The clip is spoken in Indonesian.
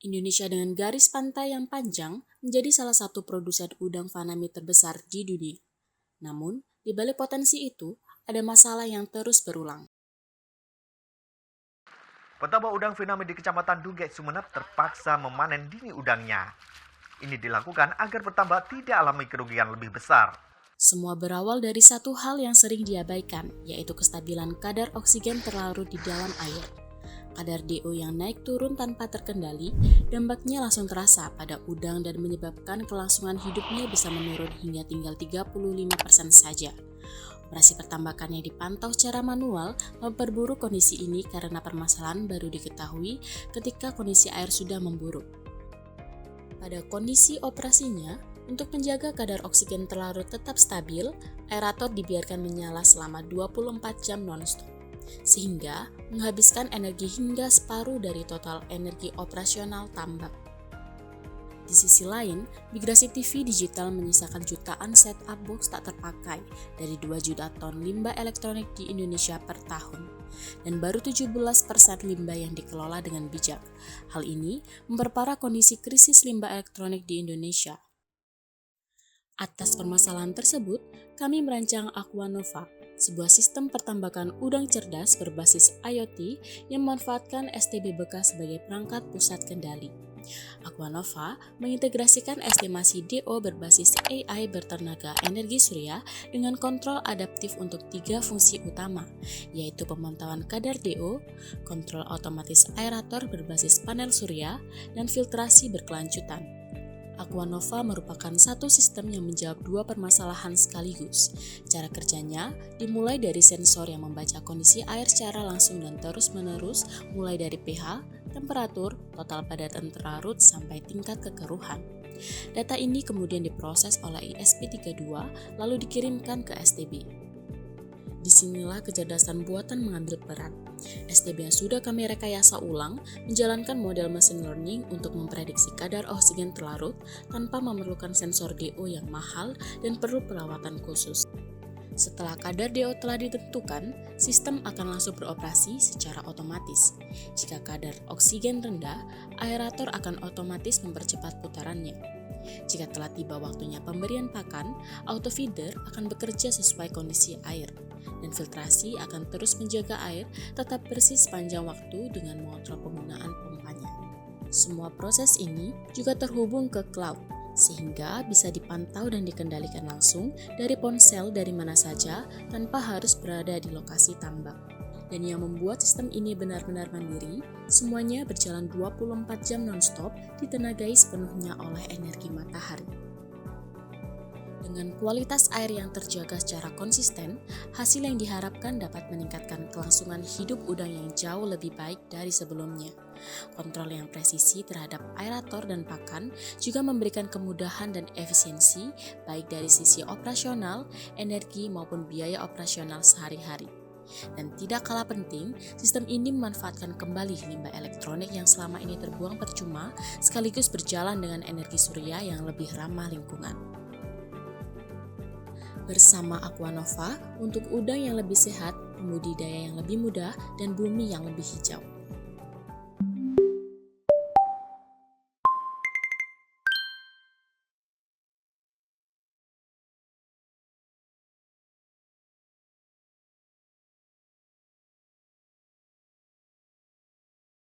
Indonesia dengan garis pantai yang panjang menjadi salah satu produsen udang faname terbesar di dunia. Namun, di balik potensi itu, ada masalah yang terus berulang. Petambak udang faname di Kecamatan Dugek, Sumeneb terpaksa memanen dini udangnya. Ini dilakukan agar petambak tidak alami kerugian lebih besar. Semua berawal dari satu hal yang sering diabaikan, yaitu kestabilan kadar oksigen terlarut di dalam air. Kadar DO yang naik turun tanpa terkendali, dampaknya langsung terasa pada udang dan menyebabkan kelangsungan hidupnya bisa menurun hingga tinggal 35% saja. Operasi pertambakan yang dipantau secara manual memperburuk kondisi ini karena permasalahan baru diketahui ketika kondisi air sudah memburuk. Pada kondisi operasinya, untuk menjaga kadar oksigen terlarut tetap stabil, aerator dibiarkan menyala selama 24 jam non-stop, sehingga menghabiskan energi hingga separuh dari total energi operasional tambak. Di sisi lain, migrasi TV digital menyisakan jutaan set-up box tak terpakai dari 2 juta ton limbah elektronik di Indonesia per tahun, dan baru 17% limbah yang dikelola dengan bijak. Hal ini memperparah kondisi krisis limbah elektronik di Indonesia. Atas permasalahan tersebut, kami merancang Aquanova, sebuah sistem pertambakan udang cerdas berbasis IoT yang memanfaatkan STB bekas sebagai perangkat pusat kendali. Aquanova mengintegrasikan estimasi DO berbasis AI bertenaga energi surya dengan kontrol adaptif untuk 3 fungsi utama, yaitu pemantauan kadar DO, kontrol otomatis aerator berbasis panel surya, dan filtrasi berkelanjutan. Aquanova merupakan satu sistem yang menjawab 2 permasalahan sekaligus. Cara kerjanya dimulai dari sensor yang membaca kondisi air secara langsung dan terus-menerus, mulai dari pH, temperatur, total padatan terlarut, sampai tingkat kekeruhan. Data ini kemudian diproses oleh ISP32 lalu dikirimkan ke STB. Disinilah kecerdasan buatan mengambil peran. STB yang sudah kami rekayasa ulang menjalankan model machine learning untuk memprediksi kadar oksigen terlarut tanpa memerlukan sensor DO yang mahal dan perlu perawatan khusus. Setelah kadar DO telah ditentukan, sistem akan langsung beroperasi secara otomatis. Jika kadar oksigen rendah, aerator akan otomatis mempercepat putarannya. Jika telah tiba waktunya pemberian pakan, autofeeder akan bekerja sesuai kondisi air, dan filtrasi akan terus menjaga air tetap bersih sepanjang waktu dengan mengontrol penggunaan pompanya. Semua proses ini juga terhubung ke cloud, sehingga bisa dipantau dan dikendalikan langsung dari ponsel dari mana saja tanpa harus berada di lokasi tambak. Dan yang membuat sistem ini benar-benar mandiri, semuanya berjalan 24 jam non-stop ditenagai sepenuhnya oleh energi matahari. Dengan kualitas air yang terjaga secara konsisten, hasil yang diharapkan dapat meningkatkan kelangsungan hidup udang yang jauh lebih baik dari sebelumnya. Kontrol yang presisi terhadap aerator dan pakan juga memberikan kemudahan dan efisiensi baik dari sisi operasional, energi maupun biaya operasional sehari-hari. Dan tidak kalah penting, sistem ini memanfaatkan kembali limbah elektronik yang selama ini terbuang percuma sekaligus berjalan dengan energi surya yang lebih ramah lingkungan. Bersama Aquanova, untuk udang yang lebih sehat, pembudidaya yang lebih mudah, dan bumi yang lebih hijau.